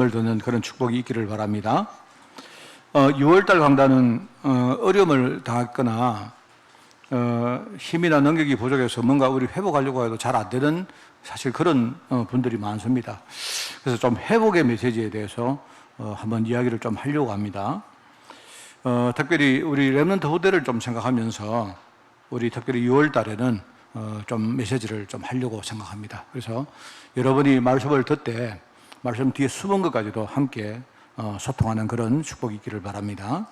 을 듣는 그런 축복이 있기를 바랍니다. 6월달 강단은 어려움을 당했거나 힘이나 능력이 부족해서 뭔가 우리 회복하려고 해도 잘 안 되는 사실 그런 분들이 많습니다. 그래서 좀 회복의 메시지에 대해서 한번 이야기를 좀 하려고 합니다. 특별히 우리 렘넌트 후대를 좀 생각하면서 우리 특별히 6월달에는 좀 메시지를 좀 하려고 생각합니다. 그래서 여러분이 말씀을 듣되 말씀 뒤에 숨은 것까지도 함께 소통하는 그런 축복이 있기를 바랍니다.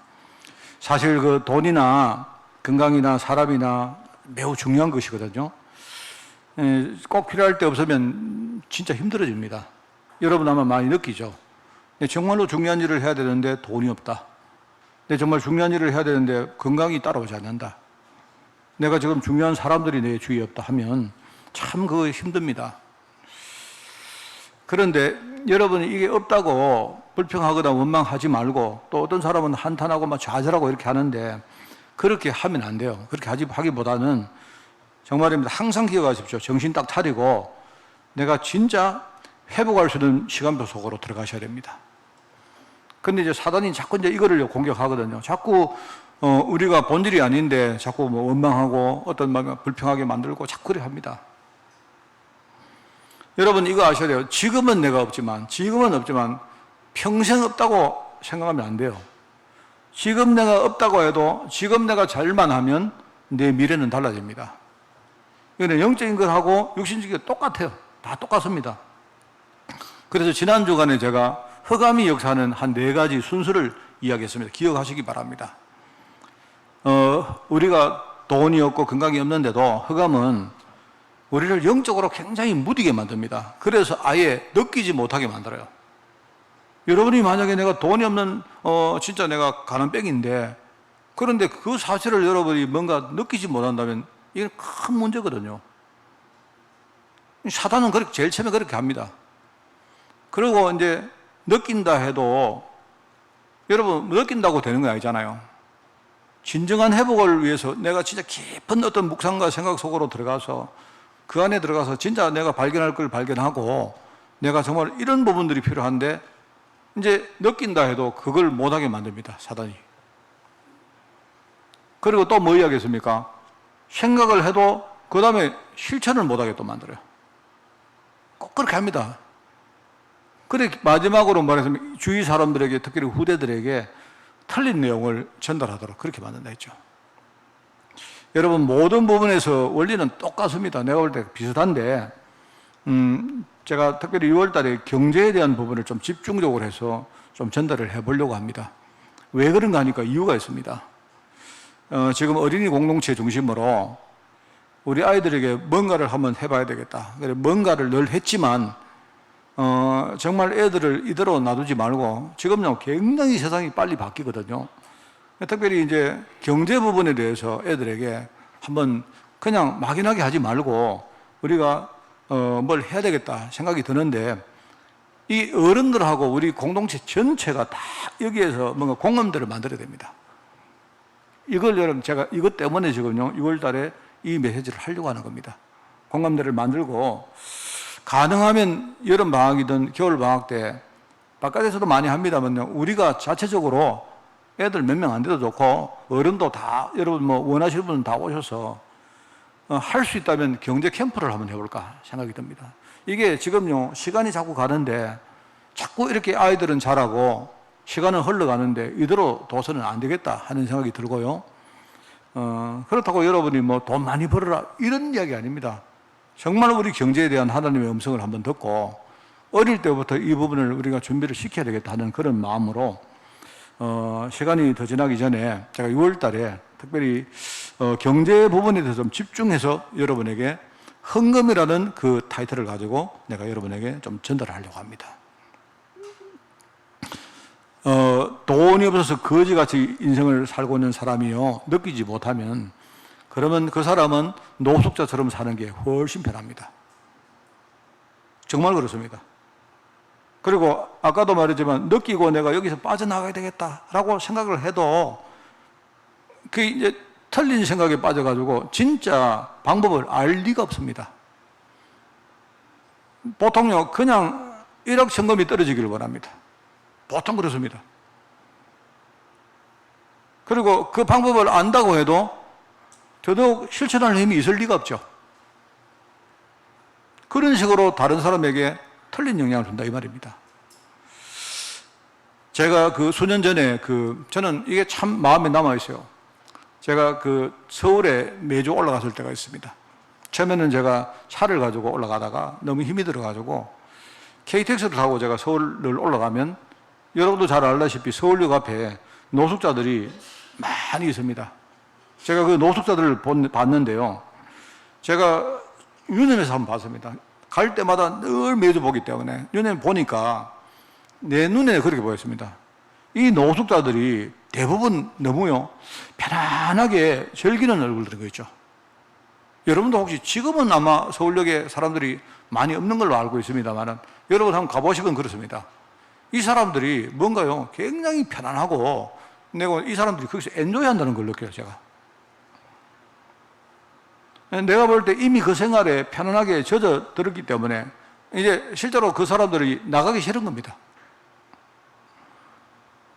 사실 그 돈이나 건강이나 사람이나 매우 중요한 것이거든요. 꼭 필요할 때 없으면 진짜 힘들어집니다. 여러분 아마 많이 느끼죠. 정말로 중요한 일을 해야 되는데 돈이 없다. 정말 중요한 일을 해야 되는데 건강이 따라오지 않는다. 내가 지금 중요한 사람들이 내 주위에 없다 하면 참 그거 힘듭니다. 그런데 여러분이 이게 없다고 불평하거나 원망하지 말고 또 어떤 사람은 한탄하고 막 좌절하고 이렇게 하는데 그렇게 하면 안 돼요. 그렇게 하기보다는 정말입니다. 항상 기억하십시오. 정신 딱 차리고 내가 진짜 회복할 수 있는 시간표 속으로 들어가셔야 됩니다. 근데 이제 사단이 자꾸 이제 이거를 공격하거든요. 자꾸 우리가 본질이 아닌데 자꾸 뭐 원망하고 어떤 막 불평하게 만들고 자꾸 그렇게 합니다. 여러분 이거 아셔야 돼요. 지금은 없지만 평생 없다고 생각하면 안 돼요. 지금 내가 없다고 해도 지금 내가 잘만 하면 내 미래는 달라집니다. 이거는 영적인 것하고 육신적인 게 똑같아요. 다 똑같습니다. 그래서 지난 주간에 제가 흑암이 역사하는 한 4가지 순서를 이야기했습니다. 기억하시기 바랍니다. 우리가 돈이 없고 건강이 없는데도 흑암은 우리를 영적으로 굉장히 무디게 만듭니다. 그래서 아예 느끼지 못하게 만들어요. 여러분이 만약에 내가 돈이 없는 진짜 내가 가는 뺑인데 그런데 그 사실을 여러분이 뭔가 느끼지 못한다면 이건 큰 문제거든요. 사단은 그렇게 제일 처음에 그렇게 합니다. 그리고 이제 느낀다 해도 여러분 느낀다고 되는 거 아니잖아요. 진정한 회복을 위해서 내가 진짜 깊은 어떤 묵상과 생각 속으로 들어가서 그 안에 들어가서 진짜 내가 발견할 걸 발견하고 내가 정말 이런 부분들이 필요한데 이제 느낀다 해도 그걸 못하게 만듭니다. 사단이. 그리고 또 뭐 이야기했습니까? 생각을 해도 그 다음에 실천을 못하게 또 만들어요. 꼭 그렇게 합니다. 그래 마지막으로 말했으면 주위 사람들에게 특히 후대들에게 틀린 내용을 전달하도록 그렇게 만든다 했죠. 여러분 모든 부분에서 원리는 똑같습니다. 내가 볼 때 비슷한데 제가 특별히 6월 달에 경제에 대한 부분을 좀 집중적으로 해서 좀 전달을 해보려고 합니다. 왜 그런가 하니까 이유가 있습니다. 지금 어린이 공동체 중심으로 우리 아이들에게 뭔가를 한번 해봐야 되겠다. 그래 뭔가를 늘 했지만 정말 애들을 이대로 놔두지 말고 지금요 굉장히 세상이 빨리 바뀌거든요. 특별히 이제 경제 부분에 대해서 애들에게 한번 그냥 막연하게 하지 말고 우리가 뭘 해야 되겠다 생각이 드는데 이 어른들하고 우리 공동체 전체가 다 여기에서 뭔가 공감대를 만들어야 됩니다. 이걸 여러분 제가 이것 때문에 지금요 6월 달에 이 메시지를 하려고 하는 겁니다. 공감대를 만들고 가능하면 여름 방학이든 겨울 방학 때 바깥에서도 많이 합니다만요 우리가 자체적으로 애들 몇 명 안 돼도 좋고 어른도 다 여러분 뭐 원하시는 분은 다 오셔서 할 수 있다면 경제 캠프를 한번 해볼까 생각이 듭니다. 이게 지금요 시간이 자꾸 가는데 자꾸 이렇게 아이들은 자라고 시간은 흘러가는데 이대로 둬서는 안 되겠다 하는 생각이 들고요. 그렇다고 여러분이 뭐 돈 많이 벌어라 이런 이야기 아닙니다. 정말 우리 경제에 대한 하나님의 음성을 한번 듣고 어릴 때부터 이 부분을 우리가 준비를 시켜야 되겠다 하는 그런 마음으로 시간이 더 지나기 전에 제가 6월 달에 특별히 경제 부분에 대해서 좀 집중해서 여러분에게 헌금이라는 그 타이틀을 가지고 내가 여러분에게 좀 전달하려고 합니다. 돈이 없어서 거지같이 인생을 살고 있는 사람이요 느끼지 못하면 그러면 그 사람은 노숙자처럼 사는 게 훨씬 편합니다. 정말 그렇습니다. 그리고 아까도 말했지만 느끼고 내가 여기서 빠져나가야 되겠다라고 생각을 해도 그 이제 틀린 생각에 빠져가지고 진짜 방법을 알 리가 없습니다. 보통요 그냥 1억 천금이 떨어지기를 원합니다. 보통 그렇습니다. 그리고 그 방법을 안다고 해도 더더욱 실천할 힘이 있을 리가 없죠. 그런 식으로 다른 사람에게 틀린 영향을 준다 이 말입니다. 제가 그 수년 전에 저는 이게 참 마음에 남아있어요. 제가 서울에 매주 올라갔을 때가 있습니다. 처음에는 제가 차를 가지고 올라가다가 너무 힘이 들어가지고 KTX를 타고 제가 서울을 올라가면 여러분도 잘 알다시피 서울역 앞에 노숙자들이 많이 있습니다. 제가 그 노숙자들을 봤는데요. 제가 유념해서 한번 봤습니다. 갈 때마다 늘 매주 보기 때문에 유념 보니까 내 눈에 그렇게 보였습니다. 이 노숙자들이 대부분 너무요 편안하게 즐기는 얼굴들인 거 있죠. 여러분도 혹시 지금은 아마 서울역에 사람들이 많이 없는 걸로 알고 있습니다만 여러분 한번 가보시면 그렇습니다. 이 사람들이 뭔가요 굉장히 편안하고 이 사람들이 거기서 엔조이한다는 걸 느껴요. 내가 볼 때 이미 그 생활에 편안하게 젖어들었기 때문에 이제 실제로 그 사람들이 나가기 싫은 겁니다.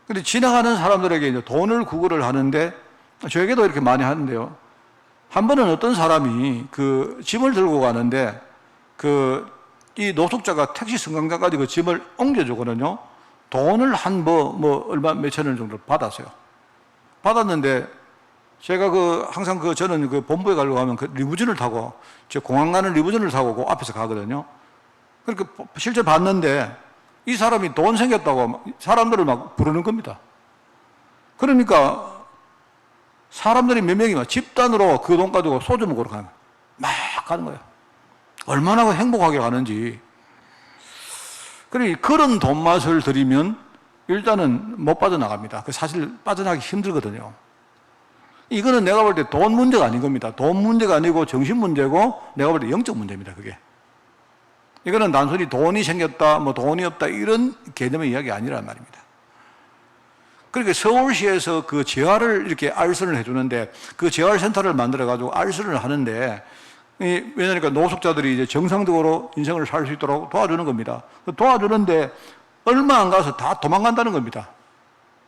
근데 지나가는 사람들에게 이제 돈을 구걸을 하는데 저에게도 이렇게 많이 하는데요. 한 번은 어떤 사람이 짐을 들고 가는데 이 노숙자가 택시 승강장까지 그 짐을 옮겨주거든요. 돈을 얼마 몇천 원 정도 받았어요. 받았는데 제가 항상 저는 본부에 가려고 하면 리무진을 타고 공항 가는 리무진을 타고 그 앞에서 가거든요. 그렇게 실제 봤는데 이 사람이 돈 생겼다고 사람들을 막 부르는 겁니다. 그러니까 사람들이 몇 명이 막 집단으로 그 돈 가지고 소주 먹으러 가는 거예요. 막 가는 거예요. 얼마나 행복하게 가는지. 그러니 그런 돈 맛을 들이면 일단은 못 빠져나갑니다. 사실 빠져나가기 힘들거든요. 이거는 내가 볼 때 돈 문제가 아닌 겁니다. 돈 문제가 아니고 정신 문제고 내가 볼 때 영적 문제입니다. 그게. 이거는 단순히 돈이 생겼다, 돈이 없다 이런 개념의 이야기 아니란 말입니다. 그러니까 서울시에서 재활을 이렇게 알선을 해주는데 그 재활센터를 만들어가지고 알선을 하는데 왜냐니까 노숙자들이 이제 정상적으로 인생을 살 수 있도록 도와주는 겁니다. 도와주는데 얼마 안 가서 다 도망간다는 겁니다.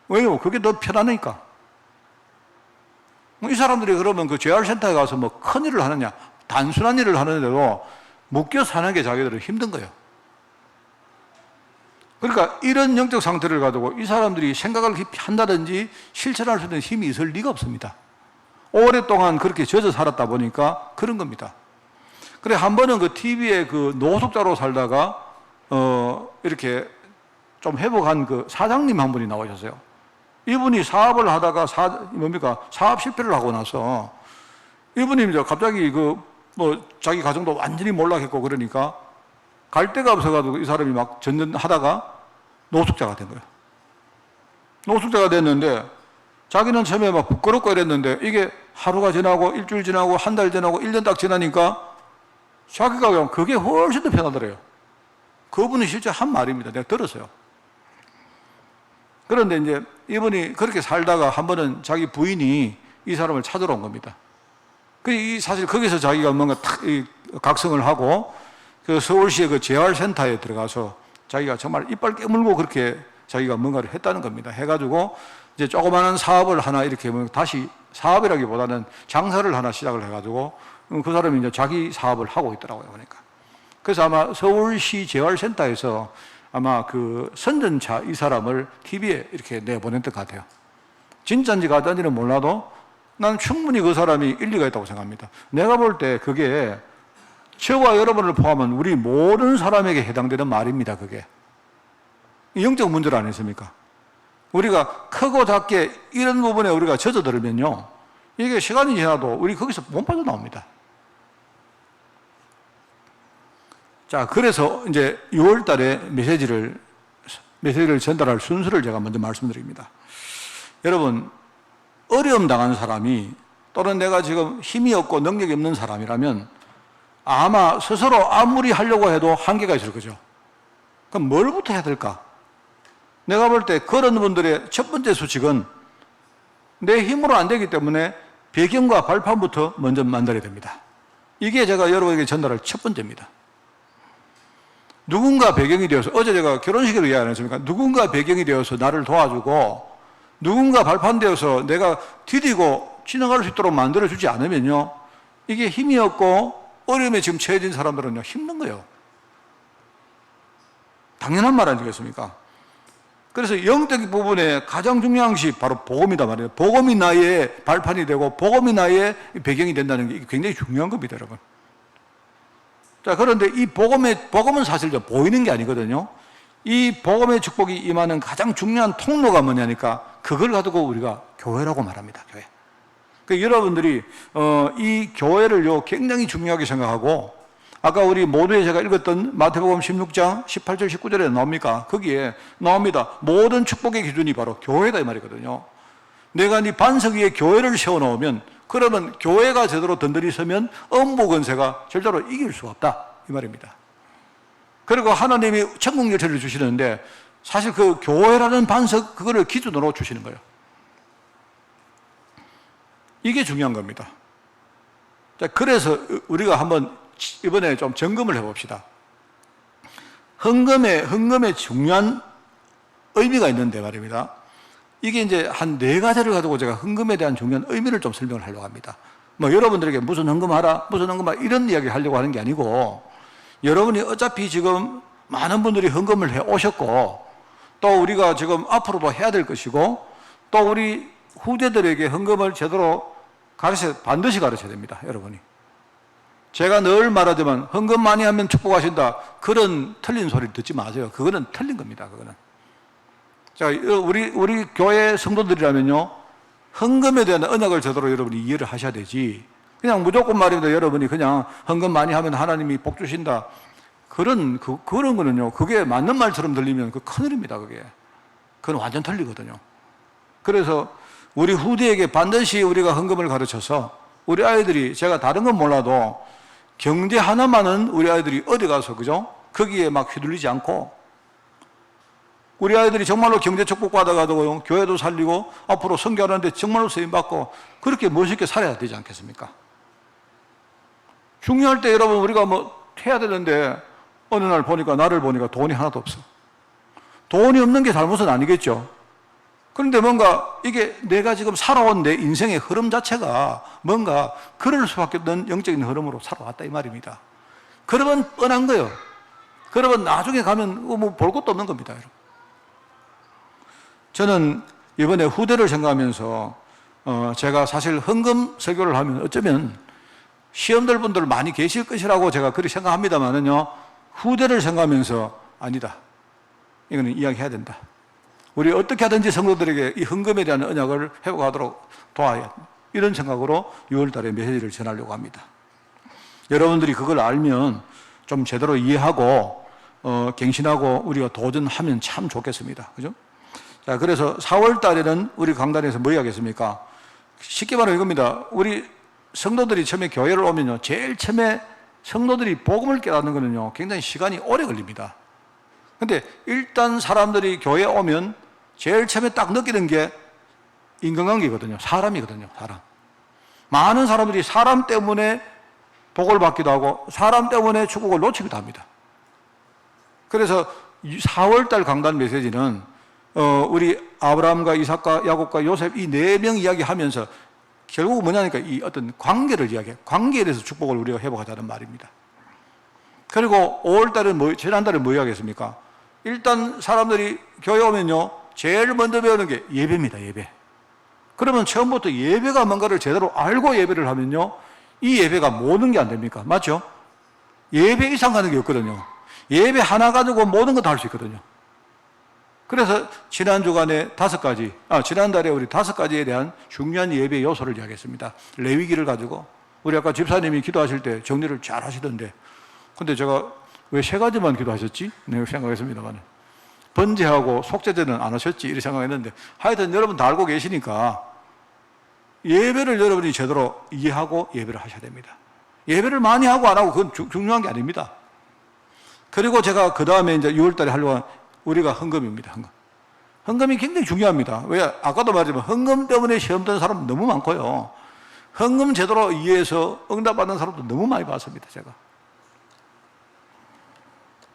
왜요? 그게 더 편하니까. 이 사람들이 그러면 재활센터에 가서 큰 일을 하느냐, 단순한 일을 하는데도 묶여 사는 게 자기들은 힘든 거예요. 그러니까 이런 영적 상태를 가지고 이 사람들이 생각을 깊이 한다든지 실천할 수 있는 힘이 있을 리가 없습니다. 오랫동안 그렇게 젖어 살았다 보니까 그런 겁니다. 그래, 한 번은 TV에 노숙자로 살다가, 이렇게 좀 회복한 사장님 한 분이 나오셨어요. 이분이 사업을 하다가 사업 실패를 하고 나서 이분이 이제 갑자기 자기 가정도 완전히 몰락했고 그러니까 갈 데가 없어가지고 이 사람이 막 전전하다가 노숙자가 된 거예요. 노숙자가 됐는데 자기는 처음에 막 부끄럽고 이랬는데 이게 하루가 지나고 일주일 지나고 한 달 지나고 1년 딱 지나니까 자기가 그냥 그게 훨씬 더 편하더래요. 그분이 실제 한 말입니다. 내가 들었어요. 그런데 이제 이분이 그렇게 살다가 한 번은 자기 부인이 이 사람을 찾으러 온 겁니다. 사실 거기서 자기가 뭔가 각성을 하고 서울시의 재활센터에 들어가서 자기가 정말 이빨 깨물고 그렇게 자기가 뭔가를 했다는 겁니다. 해가지고 이제 조그마한 사업을 하나 이렇게 다시 사업이라기보다는 장사를 하나 시작을 해가지고 그 사람이 이제 자기 사업을 하고 있더라고요. 그러니까. 그래서 아마 서울시 재활센터에서 아마 선전차 이 사람을 TV에 이렇게 내보냈던 것 같아요. 진짜인지 가짜인지는 몰라도 난 충분히 그 사람이 일리가 있다고 생각합니다. 내가 볼 때 그게 저와 여러분을 포함한 우리 모든 사람에게 해당되는 말입니다. 그게. 영적 문제를 아니십니까? 우리가 크고 작게 이런 부분에 우리가 젖어들면요. 이게 시간이 지나도 우리 거기서 못 빠져나옵니다. 자, 그래서 이제 6월 달에 메시지를 전달할 순서를 제가 먼저 말씀드립니다. 여러분, 어려움 당한 사람이 또는 내가 지금 힘이 없고 능력이 없는 사람이라면 아마 스스로 아무리 하려고 해도 한계가 있을 거죠. 그럼 뭘부터 해야 될까? 내가 볼 때 그런 분들의 첫 번째 수칙은 내 힘으로 안 되기 때문에 배경과 발판부터 먼저 만들어야 됩니다. 이게 제가 여러분에게 전달할 첫 번째입니다. 누군가 배경이 되어서, 어제 제가 결혼식으로 이야기 안 했습니까? 누군가 배경이 되어서 나를 도와주고 누군가 발판되어서 내가 디디고 지나갈 수 있도록 만들어주지 않으면요, 이게 힘이 없고 어려움에 지금 처해진 사람들은요, 힘든 거예요. 당연한 말 아니겠습니까? 그래서 영적 부분에 가장 중요한 것이 바로 복음이다 말이에요. 복음이 나의 발판이 되고 복음이 나의 배경이 된다는 게 굉장히 중요한 겁니다, 여러분. 자, 그런데 이 복음은 사실 보이는 게 아니거든요. 이 복음의 축복이 임하는 가장 중요한 통로가 뭐냐니까, 그걸 가지고 우리가 교회라고 말합니다, 교회. 그러니까 여러분들이 이 교회를요 굉장히 중요하게 생각하고, 아까 우리 모두에 제가 읽었던 마태복음 16장 18절 19절에 나옵니까? 거기에 나옵니다. 모든 축복의 기준이 바로 교회다 이 말이거든요. 내가 네 반석 위에 교회를 세워놓으면, 그러면 교회가 제대로 든든히 서면 음부 권세가 절대로 이길 수가 없다 이 말입니다. 그리고 하나님이 천국 열쇠를 주시는데 사실 그 교회라는 반석, 그거를 기준으로 주시는 거예요. 이게 중요한 겁니다. 자, 그래서 우리가 한번 이번에 좀 점검을 해봅시다. 헌금에 중요한 의미가 있는데 말입니다. 이게 이제 한 4가지를 가지고 제가 헌금에 대한 중요한 의미를 좀 설명을 하려고 합니다. 뭐 여러분들에게 무슨 헌금하라, 무슨 헌금하라 이런 이야기 하려고 하는 게 아니고, 여러분이 어차피 지금 많은 분들이 헌금을 해 오셨고, 또 우리가 지금 앞으로도 해야 될 것이고, 또 우리 후대들에게 헌금을 제대로 반드시 가르쳐야 됩니다, 여러분이. 제가 늘 말하지만 헌금 많이 하면 축복하신다, 그런 틀린 소리 듣지 마세요. 그거는 틀린 겁니다. 그거는. 자, 우리 교회 성도들이라면요, 헌금에 대한 언약을 제대로 여러분이 이해를 하셔야 되지, 그냥 무조건 말입니다. 여러분이 그냥 헌금 많이 하면 하나님이 복 주신다, 그런 거는요, 그게 맞는 말처럼 들리면 그 큰일입니다. 그건 완전 틀리거든요. 그래서 우리 후대에게 반드시 우리가 헌금을 가르쳐서 우리 아이들이, 제가 다른 건 몰라도 경제 하나만은 우리 아이들이 어디 가서, 그죠? 거기에 막 휘둘리지 않고, 우리 아이들이 정말로 경제 축복 받아가지고 교회도 살리고 앞으로 선교하는데 정말로 쓰임받고 그렇게 멋있게 살아야 되지 않겠습니까? 중요할 때 여러분 우리가 뭐 해야 되는데, 어느 날 나를 보니까 돈이 하나도 없어. 돈이 없는 게 잘못은 아니겠죠. 그런데 뭔가 이게 내가 지금 살아온 내 인생의 흐름 자체가 뭔가 그럴 수밖에 없는 영적인 흐름으로 살아왔다 이 말입니다. 그러면 뻔한 거예요. 그러면 나중에 가면 뭐 볼 것도 없는 겁니다, 여러분. 저는 이번에 후대를 생각하면서 제가 사실 헌금 설교를 하면 어쩌면 시험될 분들 많이 계실 것이라고 제가 그렇게 생각합니다만은요, 후대를 생각하면서 아니다, 이거는 이야기해야 된다. 우리 어떻게 하든지 성도들에게 이 헌금에 대한 언약을 회복하도록 도와야, 이런 생각으로 6월 달에 메시지를 전하려고 합니다. 여러분들이 그걸 알면 좀 제대로 이해하고 갱신하고 우리가 도전하면 참 좋겠습니다. 그죠? 자, 그래서 4월 달에는 우리 강단에서 뭐 하겠습니까? 쉽게 말하면 이겁니다. 우리 성도들이 처음에 교회를 오면요, 제일 처음에 성도들이 복음을 깨닫는 거는요, 굉장히 시간이 오래 걸립니다. 근데 일단 사람들이 교회에 오면 제일 처음에 딱 느끼는 게 인간관계거든요. 사람이거든요, 사람. 많은 사람들이 사람 때문에 복을 받기도 하고 사람 때문에 축복을 놓치기도 합니다. 그래서 4월달 강단 메시지는 우리 아브라함과 이삭과 야곱과 요셉 이 4명 이야기하면서 결국 뭐냐니까 이 어떤 관계를 이야기해요. 관계에 대해서 축복을 우리가 회복하자는 말입니다. 그리고 5월달은 지난달에 뭐 이야기했습니까? 일단 사람들이 교회 오면요, 제일 먼저 배우는 게 예배입니다, 예배. 그러면 처음부터 예배가 뭔가를 제대로 알고 예배를 하면요, 이 예배가 모든 게 안 됩니까? 맞죠? 예배 이상 가는 게 없거든요. 예배 하나 가지고 모든 거 다 할 수 있거든요. 그래서 지난 주간에 지난달에 우리 5가지에 대한 중요한 예배 요소를 이야기했습니다. 레위기를 가지고, 우리 아까 집사님이 기도하실 때 정리를 잘 하시던데, 근데 제가 왜 3가지만 기도하셨지? 내가 생각했습니다만, 번제하고 속죄제는 안 하셨지? 이렇게 생각했는데, 하여튼 여러분 다 알고 계시니까 예배를 여러분이 제대로 이해하고 예배를 하셔야 됩니다. 예배를 많이 하고 안 하고 그건 중요한 게 아닙니다. 그리고 제가 그 다음에 이제 6월 달에 하려고 한 우리가 헌금입니다. 헌금이 굉장히 중요합니다. 왜? 아까도 말했지만 헌금 때문에 시험 드는 사람 너무 많고요. 헌금 제대로 이해해서 응답받는 사람도 너무 많이 봤습니다, 제가.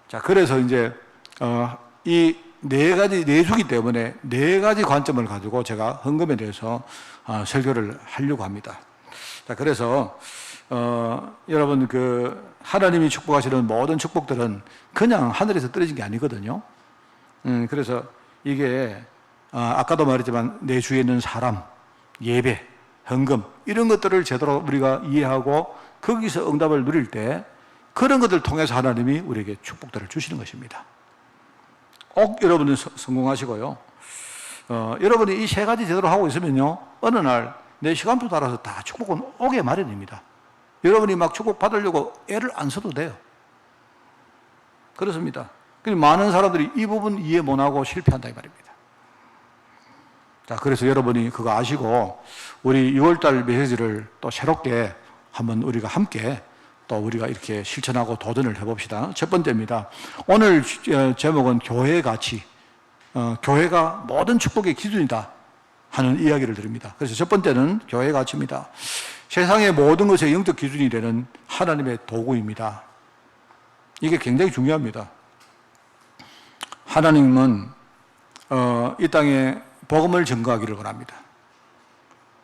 자, 그래서 이제 이 네 가지 내주기 때문에 네 가지 관점을 가지고 제가 헌금에 대해서 설교를 하려고 합니다. 자, 그래서 여러분 하나님이 축복하시는 모든 축복들은 그냥 하늘에서 떨어진 게 아니거든요. 그래서 이게 아까도 말했지만 내 주위에 있는 사람, 예배, 헌금 이런 것들을 제대로 우리가 이해하고 거기서 응답을 누릴 때 그런 것들을 통해서 하나님이 우리에게 축복들을 주시는 것입니다. 꼭 여러분은 성공하시고요. 여러분이 이 세 가지 제대로 하고 있으면요, 어느 날 내 시간표 따라서 다 축복은 오게 마련입니다. 여러분이 막 축복 받으려고 애를 안 써도 돼요. 그렇습니다. 많은 사람들이 이 부분 이해 못하고 실패한다 이 말입니다. 자, 그래서 여러분이 그거 아시고 우리 6월달 메시지를 또 새롭게 한번 우리가 함께 또 우리가 이렇게 실천하고 도전을 해봅시다. 첫 번째입니다. 오늘 제목은 교회의 가치, 교회가 모든 축복의 기준이다 하는 이야기를 드립니다. 그래서 첫 번째는 교회의 가치입니다. 세상의 모든 것의 영적 기준이 되는 하나님의 도구입니다. 이게 굉장히 중요합니다. 하나님은 이 땅에 복음을 전가하기를 원합니다.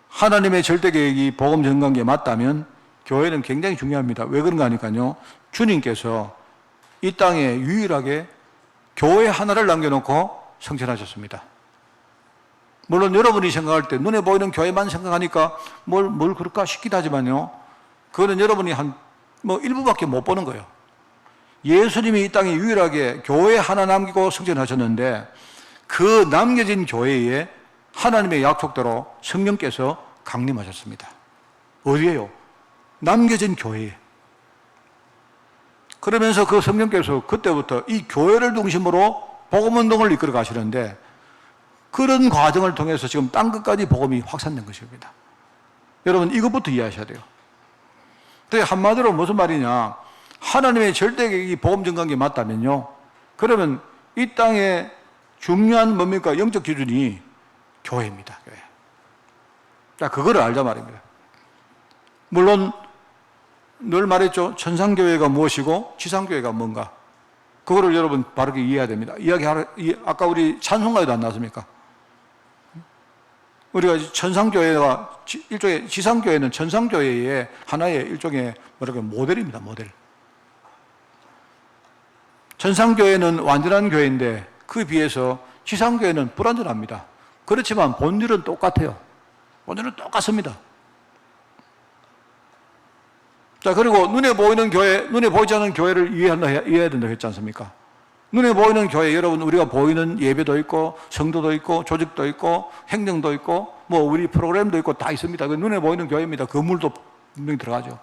하나님의 절대 계획이 복음 전가한 게 맞다면 교회는 굉장히 중요합니다. 왜 그런가 하니까요, 주님께서 이 땅에 유일하게 교회 하나를 남겨놓고 성천하셨습니다. 물론 여러분이 생각할 때 눈에 보이는 교회만 생각하니까 뭘 그럴까 싶기도 하지만요, 그거는 여러분이 일부밖에 못 보는 거예요. 예수님이 이 땅에 유일하게 교회 하나 남기고 성천하셨는데 그 남겨진 교회에 하나님의 약속대로 성령께서 강림하셨습니다. 어디에요? 남겨진 교회에. 그러면서 그 성령께서 그때부터 이 교회를 중심으로 복음운동을 이끌어 가시는데 그런 과정을 통해서 지금 땅끝까지 복음이 확산된 것입니다. 여러분 이것부터 이해하셔야 돼요. 그게 한마디로 무슨 말이냐, 하나님의 절대 계획이 복음 전가한 게 맞다면요, 그러면 이 땅에 중요한 뭡니까? 영적 기준이 교회입니다. 교회. 자, 그거를 알자 말입니다. 물론 늘 말했죠. 천상교회가 무엇이고 지상교회가 뭔가. 그거를 여러분 바르게 이해해야 됩니다. 아까 우리 찬송가에도 안 나왔습니까? 우리가 천상교회와 일종의 지상교회는 천상교회의 하나의 일종의 모델입니다. 모델. 천상교회는 완전한 교회인데 그에 비해서 지상교회는 불완전합니다. 그렇지만 본질은 똑같아요. 본질은 똑같습니다. 자, 그리고 눈에 보이는 교회, 눈에 보이지 않는 교회를 이해해야 된다고 했지 않습니까? 눈에 보이는 교회, 여러분, 우리가 보이는 예배도 있고, 성도도 있고, 조직도 있고, 행정도 있고, 우리 프로그램도 있고, 다 있습니다. 그 눈에 보이는 교회입니다. 건물도 분명히 들어가죠.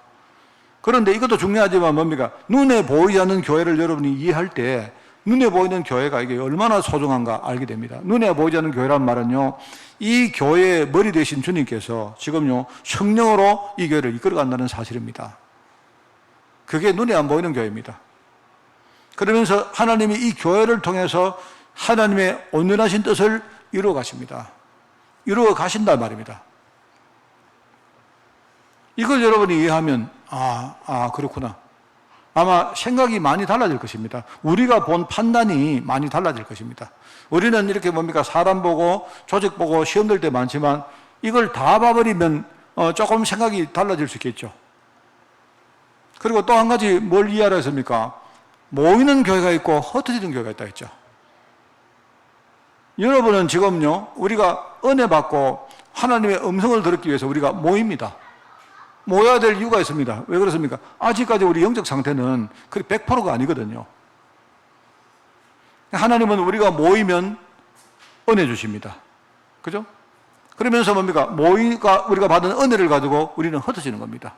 그런데 이것도 중요하지만 뭡니까? 눈에 보이지 않는 교회를 여러분이 이해할 때, 눈에 보이는 교회가 이게 얼마나 소중한가 알게 됩니다. 눈에 보이지 않는 교회란 말은요, 이 교회의 머리 되신 주님께서 지금요, 성령으로 이 교회를 이끌어 간다는 사실입니다. 그게 눈에 안 보이는 교회입니다. 그러면서 하나님이 이 교회를 통해서 하나님의 온전하신 뜻을 이루어 가십니다. 이루어 가신단 말입니다. 이걸 여러분이 이해하면 그렇구나. 아마 생각이 많이 달라질 것입니다. 우리가 본 판단이 많이 달라질 것입니다. 우리는 이렇게 사람 보고 조직 보고 시험 들 때 많지만 이걸 다 봐버리면 조금 생각이 달라질 수 있겠죠. 그리고 또 한 가지 뭘 이해하라 했습니까? 모이는 교회가 있고 흩어지는 교회가 있다 했죠. 여러분은 지금요, 우리가 은혜 받고 하나님의 음성을 듣기 위해서 우리가 모입니다. 모여야 될 이유가 있습니다. 왜 그렇습니까? 아직까지 우리 영적 상태는 100%가 아니거든요. 하나님은 우리가 모이면 은혜 주십니다. 그죠? 그러면서 우리가 받은 은혜를 가지고 우리는 흩어지는 겁니다.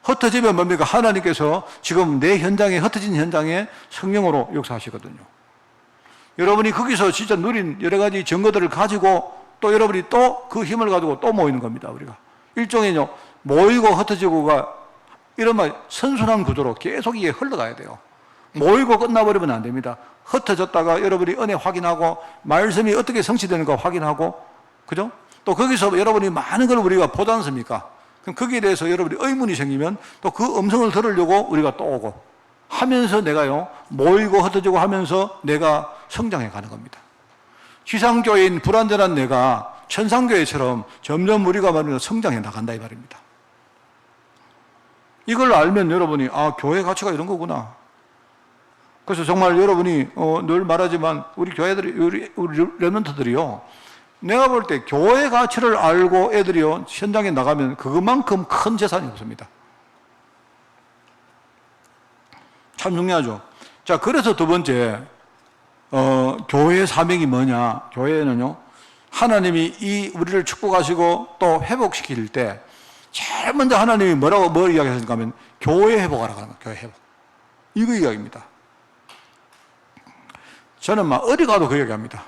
흩어지면 하나님께서 지금 내 현장에, 흩어진 현장에 성령으로 역사하시거든요. 여러분이 거기서 진짜 누린 여러 가지 증거들을 가지고 또 여러분이 또 그 힘을 가지고 또 모이는 겁니다. 우리가. 일종의 모이고 흩어지고가 이런 선순환 구조로 계속 이게 흘러가야 돼요. 모이고 끝나버리면 안 됩니다. 흩어졌다가 여러분이 은혜 확인하고 말씀이 어떻게 성취되는가 확인하고, 그죠? 또 거기서 여러분이 많은 걸 우리가 보지 않습니까? 그럼 거기에 대해서 여러분이 의문이 생기면 또 그 음성을 들으려고 우리가 또 오고, 하면서 내가요, 모이고 흩어지고 하면서 내가 성장해 가는 겁니다. 지상교회인 불완전한 내가 천상교회처럼 점점 우리가 말하는 성장해 나간다 이 말입니다. 이걸 알면 여러분이 교회 가치가 이런 거구나. 그래서 정말 여러분이 늘 말하지만 우리 교회들이 우리 렘넌트들이요, 내가 볼 때 교회 가치를 알고 애들이요 현장에 나가면 그것만큼 큰 재산이 없습니다. 참 중요하죠. 자, 그래서 두 번째 교회의 사명이 뭐냐? 교회는요, 하나님이 우리를 축복하시고 또 회복시킬 때 제일 먼저 하나님이 뭘 이야기하셨는가 하면 교회 회복하라고 하는 거예요. 교회 회복. 이거 이야기입니다. 저는 막 어디 가도 그 얘기합니다.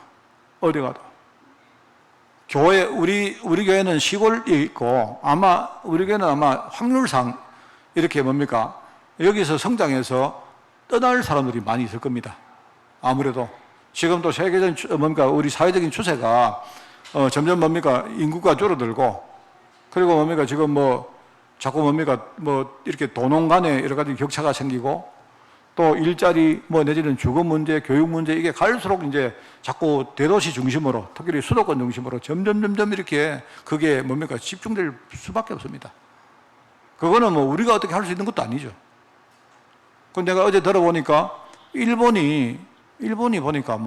어디 가도. 교회, 우리 교회는 시골에 있고 아마 우리 교회는 아마 확률상 이렇게 뭡니까? 여기서 성장해서 떠날 사람들이 많이 있을 겁니다. 아무래도 지금 또 세계적인 뭡니까? 우리 사회적인 추세가 점점 뭡니까? 인구가 줄어들고, 그리고 뭡니까? 지금 자꾸 뭡니까? 이렇게 도농 간에 여러 가지 격차가 생기고, 또 일자리 내지는 주거 문제, 교육 문제, 이게 갈수록 이제 자꾸 대도시 중심으로, 특히 수도권 중심으로 점점 이렇게 그게 뭡니까? 집중될 수밖에 없습니다. 그거는 우리가 어떻게 할 수 있는 것도 아니죠. 근데 내가 어제 들어보니까 일본이 보니까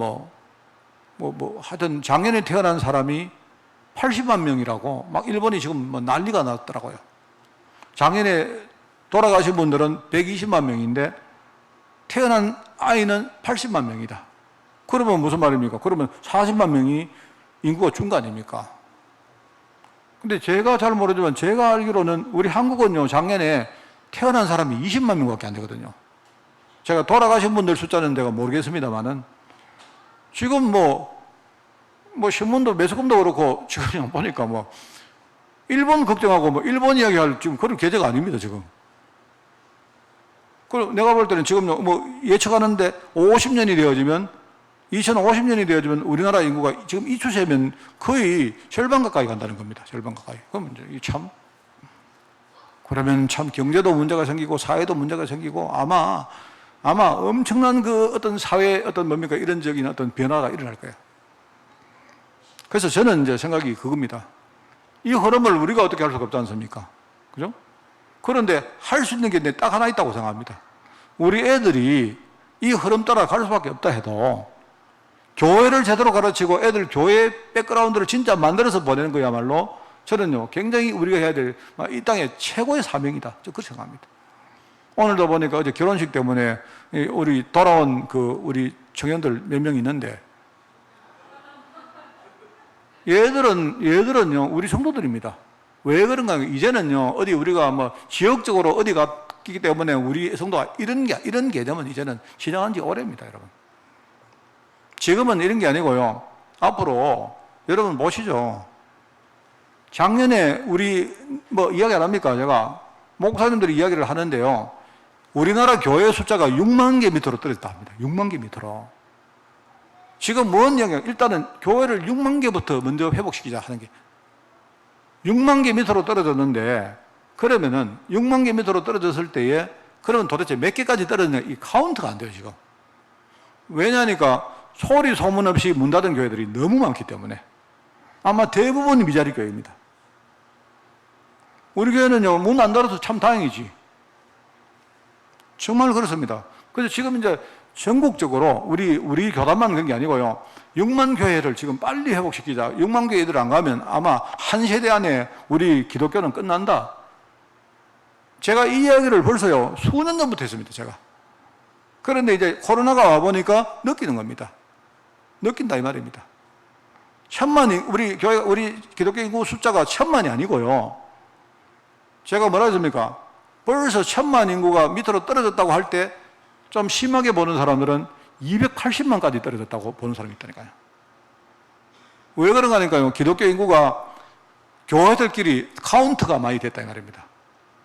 하여튼 작년에 태어난 사람이 80만 명이라고 막 일본이 지금 난리가 났더라고요. 작년에 돌아가신 분들은 120만 명인데 태어난 아이는 80만 명이다. 그러면 무슨 말입니까? 그러면 40만 명이 인구가 준 거 아닙니까? 근데 제가 잘 모르지만 제가 알기로는 우리 한국은요, 작년에 태어난 사람이 20만 명밖에 안 되거든요. 제가 돌아가신 분들 숫자는 내가 모르겠습니다만은 지금 신문도 매스컴도 그렇고 지금 그냥 보니까 일본 걱정하고 일본 이야기할 지금 그런 계제가 아닙니다, 지금. 그리고 내가 볼 때는 지금 예측하는데 50년이 되어지면 2050년이 되어지면 우리나라 인구가 지금 이 추세면 거의 절반 가까이 간다는 겁니다. 절반 가까이. 그러면 그러면 참 경제도 문제가 생기고 사회도 문제가 생기고 아마 엄청난 어떤 사회 이런적인 어떤 변화가 일어날 거예요. 그래서 저는 이제 생각이 그겁니다. 이 흐름을 우리가 어떻게 할 수가 없지 않습니까? 그죠? 그런데 할 수 있는 게 딱 하나 있다고 생각합니다. 우리 애들이 이 흐름 따라 갈 수밖에 없다 해도 교회를 제대로 가르치고 애들 교회 백그라운드를 진짜 만들어서 보내는 거야말로 저는요, 굉장히 우리가 해야 될 이 땅의 최고의 사명이다. 저 그렇게 생각합니다. 오늘도 보니까 어제 결혼식 때문에 우리 돌아온 우리 청년들 몇 명 있는데 얘들은요, 우리 성도들입니다. 왜 그런가 하면 이제는요, 어디 우리가 지역적으로 어디 갔기 때문에 우리 성도가 이런 개념은 이제는 지나간 지 오래입니다, 여러분. 지금은 이런 게 아니고요, 앞으로 여러분 보시죠. 작년에 우리 이야기 안 합니까? 제가 목사님들이 이야기를 하는데요, 우리나라 교회 숫자가 6만 개 밑으로 떨어졌다 합니다. 6만 개 밑으로. 지금 뭔 이야기야? 일단은 교회를 6만 개부터 먼저 회복시키자 하는 게. 6만 개 밑으로 떨어졌는데, 그러면은 6만 개 밑으로 떨어졌을 때에 그러면 도대체 몇 개까지 떨어졌냐? 이 카운트가 안 돼요, 지금. 왜냐니까 소리 소문 없이 문 닫은 교회들이 너무 많기 때문에 아마 대부분이 미자리 교회입니다. 우리 교회는요, 문 안 닫아서 참 다행이지. 정말 그렇습니다. 그래서 지금 이제 전국적으로 우리 교단만 그런 게 아니고요, 6만 교회를 지금 빨리 회복시키자. 6만 교회 애들 안 가면 아마 한 세대 안에 우리 기독교는 끝난다. 제가 이 이야기를 벌써요, 수년 전부터 했습니다, 제가. 그런데 이제 코로나가 와보니까 느끼는 겁니다. 느낀다 이 말입니다. 우리 기독교 인구 숫자가 1000만이 아니고요, 제가 뭐라 했습니까? 벌써 1000만 인구가 밑으로 떨어졌다고 할 때 좀 심하게 보는 사람들은 280만까지 떨어졌다고 보는 사람이 있다니까요. 왜 그런가 하니까요, 기독교 인구가 교회들끼리 카운트가 많이 됐다 이 말입니다.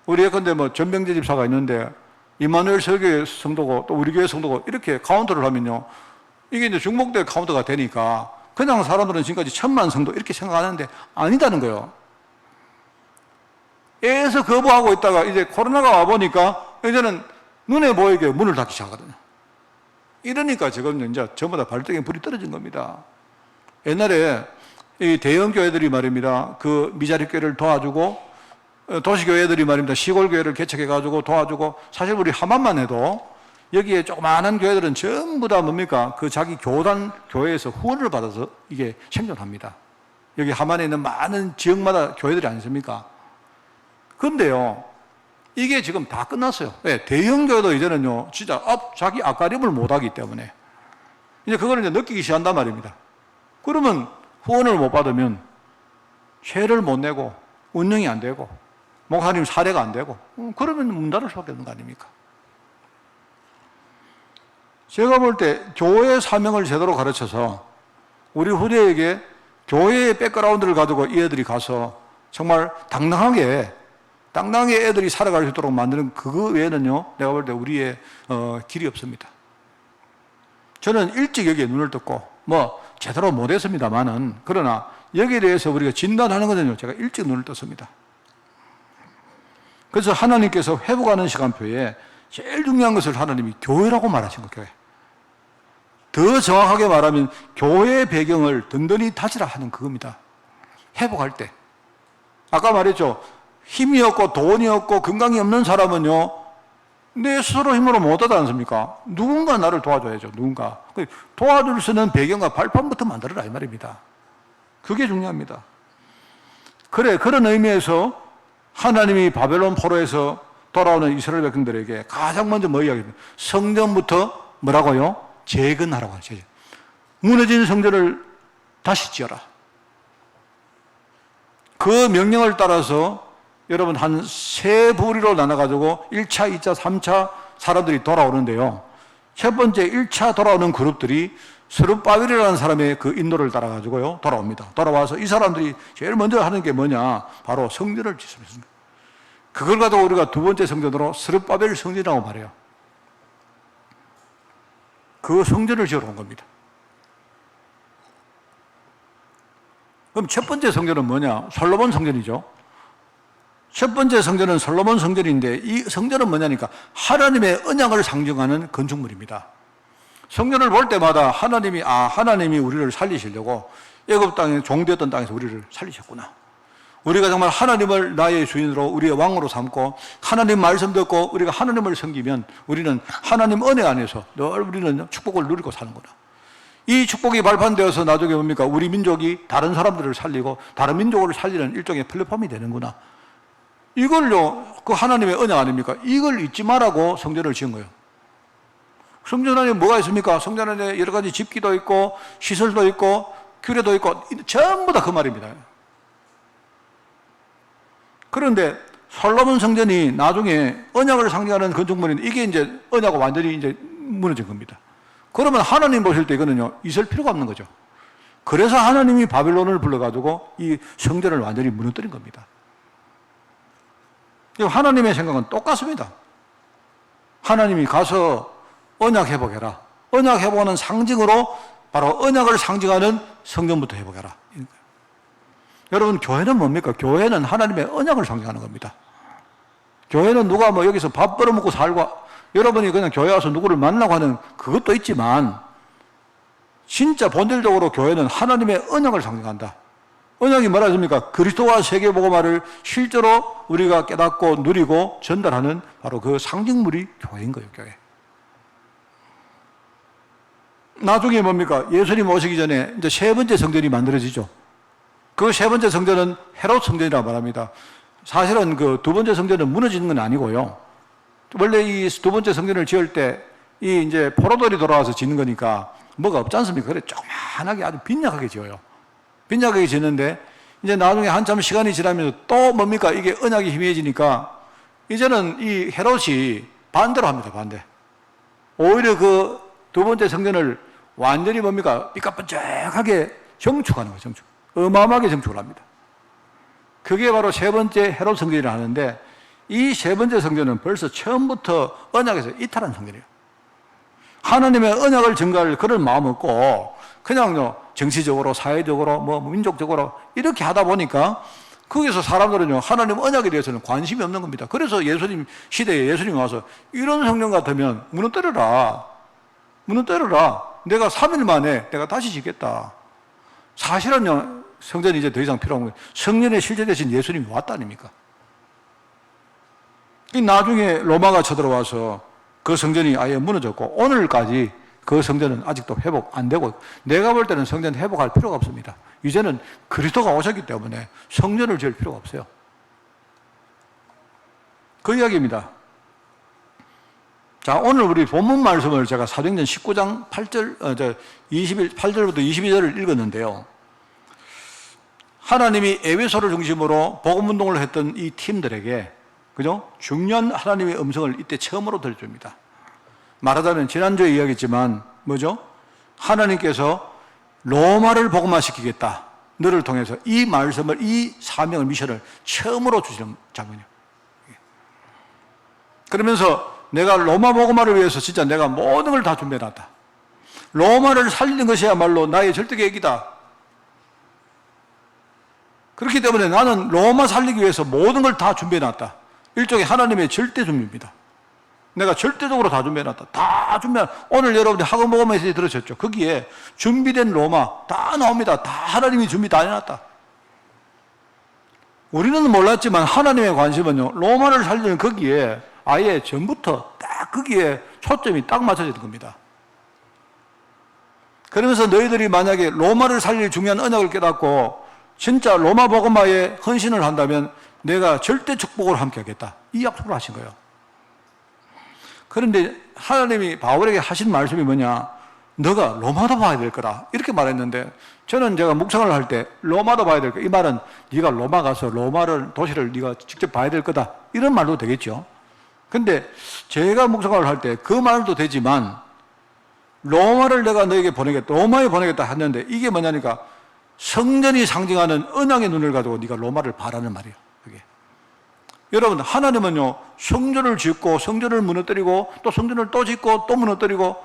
우리 예컨대 전병재 집사가 있는데 이마누엘 설교회 성도고 또 우리 교회 성도고 이렇게 카운트를 하면요, 이게 이제 중복될 카운트가 되니까 그냥 사람들은 지금까지 1000만 성도 이렇게 생각하는데 아니다는 거예요. 애에서 거부하고 있다가 이제 코로나가 와보니까 이제는 눈에 보이게 문을 닫기 시작하거든요. 이러니까 지금 이제 전부 다 발등에 불이 떨어진 겁니다. 옛날에 이 대형 교회들이 말입니다. 그 미자립 교회를 도와주고 도시교회들이 말입니다. 시골교회를 개척해가지고 도와주고 사실 우리 하만만 해도 여기에 조그마한 교회들은 전부 다 뭡니까? 그 자기 교단 교회에서 후원을 받아서 이게 생존합니다. 여기 하만에 있는 많은 지역마다 교회들이 아니십니까? 그런데요, 이게 지금 다 끝났어요. 네, 대형 교회도 이제는요, 진짜 자기 앞가림을 못하기 때문에 이제 그걸 이제 느끼기 시작한단 말입니다. 그러면 후원을 못 받으면 세를 못 내고 운영이 안 되고 목사님 사례가 안 되고 그러면 문 닫을 수밖에 없는 거 아닙니까? 제가 볼 때 교회의 사명을 제대로 가르쳐서 우리 후대에게 교회의 백그라운드를 가지고 이 애들이 가서 정말 당당하게 애들이 살아갈 수 있도록 만드는 그거 외에는요, 내가 볼 때 우리의 길이 없습니다. 저는 일찍 여기에 눈을 떴고 제대로 못했습니다만은 그러나 여기에 대해서 우리가 진단하는 거는요, 제가 일찍 눈을 떴습니다. 그래서 하나님께서 회복하는 시간표에 제일 중요한 것을 하나님이 교회라고 말하신 거예요. 교회. 더 정확하게 말하면 교회의 배경을 든든히 다지라 하는 그겁니다. 회복할 때. 아까 말했죠. 힘이 없고 돈이 없고 건강이 없는 사람은요, 내 스스로 힘으로 못하지 않습니까? 누군가 나를 도와줘야죠. 누군가. 도와줄 수 있는 배경과 발판부터 만들어라 이 말입니다. 그게 중요합니다. 그런 의미에서 하나님이 바벨론 포로에서 돌아오는 이스라엘 백성들에게 가장 먼저 뭐 이야기합니까? 성전부터 뭐라고요? 재건하라고 하죠. 무너진 성전을 다시 지어라. 그 명령을 따라서 여러분 한 세 부리로 나눠가지고 1차, 2차, 3차 사람들이 돌아오는데요. 첫 번째 1차 돌아오는 그룹들이 스룹바벨이라는 사람의 그 인도를 따라가지고요, 돌아옵니다. 돌아와서 이 사람들이 제일 먼저 하는 게 뭐냐? 바로 성전을 짓습니다. 그걸 가지고 우리가 두 번째 성전으로 스룹바벨 성전이라고 말해요. 그 성전을 지으러 온 겁니다. 그럼 첫 번째 성전은 뭐냐? 솔로몬 성전이죠. 첫 번째 성전은 솔로몬 성전인데 이 성전은 뭐냐니까 하나님의 언약을 상징하는 건축물입니다. 성전을 볼 때마다 하나님이 우리를 살리시려고 애굽 땅에 종되었던 땅에서 우리를 살리셨구나. 우리가 정말 하나님을 나의 주인으로 우리의 왕으로 삼고 하나님 말씀 듣고 우리가 하나님을 섬기면 우리는 하나님 은혜 안에서 늘 우리는 축복을 누리고 사는구나. 이 축복이 발판되어서 나중에 뭡니까? 우리 민족이 다른 사람들을 살리고 다른 민족을 살리는 일종의 플랫폼이 되는구나. 이걸요, 그 하나님의 은혜 아닙니까? 이걸 잊지 말라고 성전을 지은 거예요. 성전 안에 뭐가 있습니까? 성전 안에 여러 가지 집기도 있고 시설도 있고 규례도 있고 전부 다 그 말입니다. 그런데 솔로몬 성전이 나중에 언약을 상징하는 건축물인데 이게 이제 언약과 완전히 이제 무너진 겁니다. 그러면 하나님 보실 때 이거는요, 있을 필요가 없는 거죠. 그래서 하나님이 바벨론을 불러가지고 이 성전을 완전히 무너뜨린 겁니다. 하나님의 생각은 똑같습니다. 하나님이 가서 언약 회복해라. 언약 회복하는 상징으로 바로 언약을 상징하는 성전부터 회복해라. 여러분, 교회는 뭡니까? 교회는 하나님의 언약을 상징하는 겁니다. 교회는 누가 여기서 밥 벌어먹고 살고 여러분이 그냥 교회 와서 누구를 만나고 하는 그것도 있지만 진짜 본질적으로 교회는 하나님의 언약을 상징한다. 언약이 뭐라 하십니까? 그리스도와 세계복음화를 실제로 우리가 깨닫고 누리고 전달하는 바로 그 상징물이 교회인 거예요, 교회. 나중에 뭡니까? 예수님 오시기 전에 이제 세 번째 성전이 만들어지죠. 그 세 번째 성전은 헤롯 성전이라고 말합니다. 사실은 그 두 번째 성전은 무너지는 건 아니고요. 원래 이 두 번째 성전을 지을 때 이 이제 포로들이 돌아와서 짓는 거니까 뭐가 없지 않습니까? 그래 조그만하게 아주 빈약하게 지어요. 빈약하게 짓는데 이제 나중에 한참 시간이 지나면서 또 뭡니까? 이게 언약이 희미해지니까 이제는 이 헤롯이 반대로 합니다. 반대. 오히려 그 두 번째 성전을 완전히 뭡니까? 삐까뻔쩍하게 정축하는 거예요. 정축. 어마어마하게 정축을 합니다. 그게 바로 세 번째 헤롯 성전이라 하는데 이 세 번째 성전은 벌써 처음부터 언약에서 이탈한 성전이에요. 하나님의 언약을 증거할 그런 마음 없고 그냥 정치적으로 사회적으로 민족적으로 이렇게 하다 보니까 거기서 사람들은요, 하나님 언약에 대해서는 관심이 없는 겁니다. 그래서 예수님 시대에 예수님이 와서 이런 성령 같으면 무너뜨려라. 무너뜨려라. 내가 3일 만에 내가 다시 짓겠다. 사실은요, 성전이 이제 더 이상 필요 없는 거예요. 성전의 실제 대신 예수님이 왔다 아닙니까? 나중에 로마가 쳐들어와서 그 성전이 아예 무너졌고 오늘까지 그 성전은 아직도 회복 안 되고, 내가 볼 때는 성전 회복할 필요가 없습니다. 이제는 그리스도가 오셨기 때문에 성전을 지을 필요가 없어요. 그 이야기입니다. 자, 오늘 우리 본문 말씀을 제가 사도행전 19장 8절부터 22절을 읽었는데요. 하나님이 에베소를 중심으로 복음운동을 했던 이 팀들에게, 그죠? 중요한 하나님의 음성을 이때 처음으로 들려줍니다. 말하자면 지난주에 이야기했지만 뭐죠? 하나님께서 로마를 복음화시키겠다. 너를 통해서 이 말씀을, 이 사명을, 미션을 처음으로 주시는 장면이에요. 그러면서 내가 로마 복음화를 위해서 진짜 내가 모든 걸 다 준비해놨다. 로마를 살리는 것이야말로 나의 절대 계획이다. 그렇기 때문에 나는 로마 살리기 위해서 모든 걸 다 준비해놨다. 일종의 하나님의 절대 준비입니다. 내가 절대적으로 다 준비해놨다. 다 준비해놨다. 오늘 여러분들 학원 복음에서 들으셨죠? 거기에 준비된 로마 다 나옵니다. 다 하나님이 준비 다 해놨다. 우리는 몰랐지만 하나님의 관심은요, 로마를 살리는 거기에 아예 전부터 딱 거기에 초점이 딱 맞춰져 있는 겁니다. 그러면서 너희들이 만약에 로마를 살릴 중요한 언약을 깨닫고 진짜 로마 복음화에 헌신을 한다면 내가 절대 축복으로 함께 하겠다. 이 약속을 하신 거예요. 그런데 하나님이 바울에게 하신 말씀이 뭐냐? 너가 로마도 봐야 될 거다. 이렇게 말했는데, 저는 제가 묵상을 할 때 로마도 봐야 될 거다. 이 말은 네가 로마 가서 로마를, 도시를 네가 직접 봐야 될 거다. 이런 말도 되겠죠. 근데 제가 묵상을 할 때 그 말도 되지만 로마를 내가 너에게 보내겠다, 로마에 보내겠다 했는데 이게 뭐냐니까 성전이 상징하는 언약의 눈을 가지고 네가 로마를 바라는 말이에요. 그게. 여러분, 하나님은요, 성전을 짓고 성전을 무너뜨리고 또 성전을 또 짓고 또 무너뜨리고,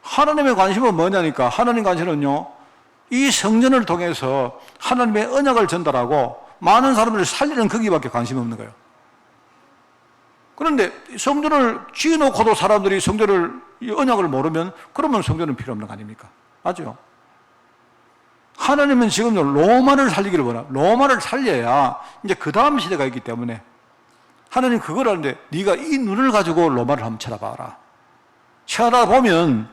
하나님의 관심은 뭐냐니까 하나님 관심은요, 이 성전을 통해서 하나님의 언약을 전달하고 많은 사람들을 살리는 거기밖에 관심이 없는 거예요. 그런데 성전을 지어놓고도 사람들이 성전을, 이 언약을 모르면 그러면 성전은 필요 없는 거 아닙니까? 맞죠? 하나님은 지금요, 로마를 살리기를 원해요. 로마를 살려야 이제 그 다음 시대가 있기 때문에 하나님 그걸 하는데, 네가 이 눈을 가지고 로마를 한번 쳐다봐라. 쳐다보면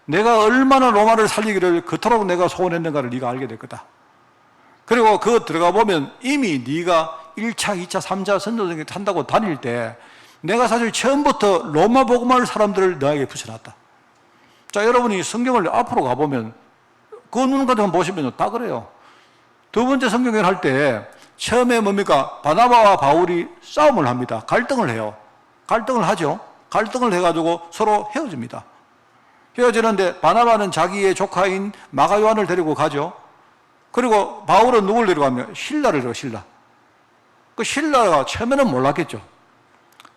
내가 얼마나 로마를 살리기를 그토록 내가 소원했는가를 네가 알게 될 거다. 그리고 그 들어가 보면 이미 네가 1차, 2차, 3차 선교를 한다고 다닐 때 내가 사실 처음부터 로마 복음할 사람들을 너에게 붙여놨다. 자, 여러분이 성경을 앞으로 가보면 그 눈 가지고 보시면 다 그래요. 두 번째 성경을 할 때 처음에 뭡니까? 바나바와 바울이 싸움을 합니다. 갈등을 해요. 갈등을 하죠. 갈등을 해가지고 서로 헤어집니다. 헤어지는데 바나바는 자기의 조카인 마가 요한을 데리고 가죠. 그리고 바울은 누굴 데려가면 실라를 데려가, 실라. 그 실라가 처음에는 몰랐겠죠.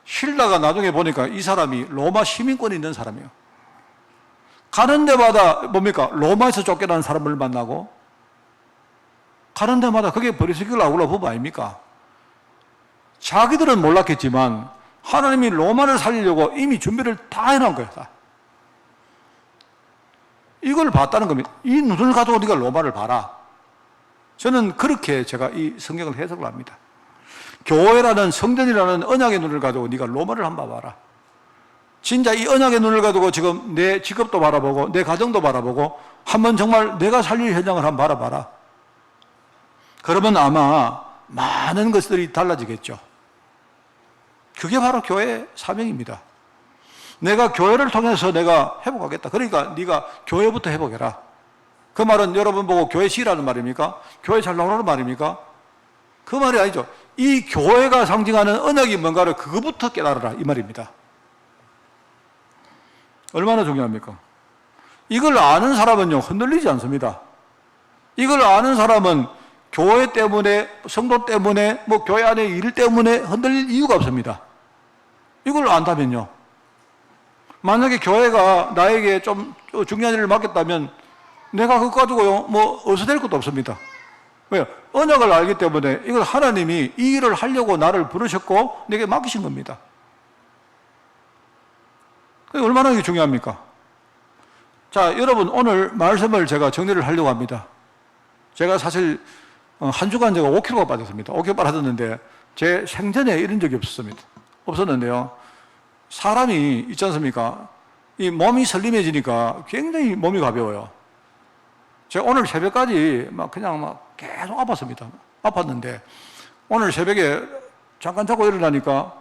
실라가 나중에 보니까 이 사람이 로마 시민권이 있는 사람이에요. 가는 데마다 뭡니까? 로마에서 쫓겨나는 사람을 만나고, 가는 데마다 그게 브리스길라 아굴라 부부 아닙니까? 자기들은 몰랐겠지만 하나님이 로마를 살리려고 이미 준비를 다 해놓은 거예요. 다. 이걸 봤다는 겁니다. 이 눈을 가지고 네가 로마를 봐라. 저는 그렇게 제가 이 성경을 해석을 합니다. 교회라는, 성전이라는 언약의 눈을 가지고 네가 로마를 한번 봐라. 진짜 이 언약의 눈을 가지고 지금 내 직업도 바라보고 내 가정도 바라보고 한번 정말 내가 살릴 현장을 한번 바라봐라. 그러면 아마 많은 것들이 달라지겠죠. 그게 바로 교회의 사명입니다. 내가 교회를 통해서 내가 회복하겠다. 그러니까 네가 교회부터 회복해라. 그 말은 여러분 보고 교회 시라는 말입니까? 교회 잘 나오라는 말입니까? 그 말이 아니죠. 이 교회가 상징하는 언약이 뭔가를 그거부터 깨달아라, 이 말입니다. 얼마나 중요합니까? 이걸 아는 사람은요, 흔들리지 않습니다. 이걸 아는 사람은 교회 때문에, 성도 때문에, 뭐 교회 안에 일 때문에 흔들릴 이유가 없습니다. 이걸 안다면요. 만약에 교회가 나에게 좀 중요한 일을 맡겼다면 내가 그거 가지고요, 뭐 어서 될 것도 없습니다. 왜요? 언약을 알기 때문에 이걸 하나님이 이 일을 하려고 나를 부르셨고 내게 맡기신 겁니다. 얼마나 이게 중요합니까? 자, 여러분, 오늘 말씀을 제가 정리를 하려고 합니다. 제가 사실 한 주간 제가 5kg가 빠졌습니다. 5kg 빠졌는데 제 생전에 이런 적이 없었는데요. 사람이 있지 않습니까? 이 몸이 설림해지니까 굉장히 몸이 가벼워요. 제가 오늘 새벽까지 그냥 계속 아팠습니다. 아팠는데 오늘 새벽에 잠깐 자고 일어나니까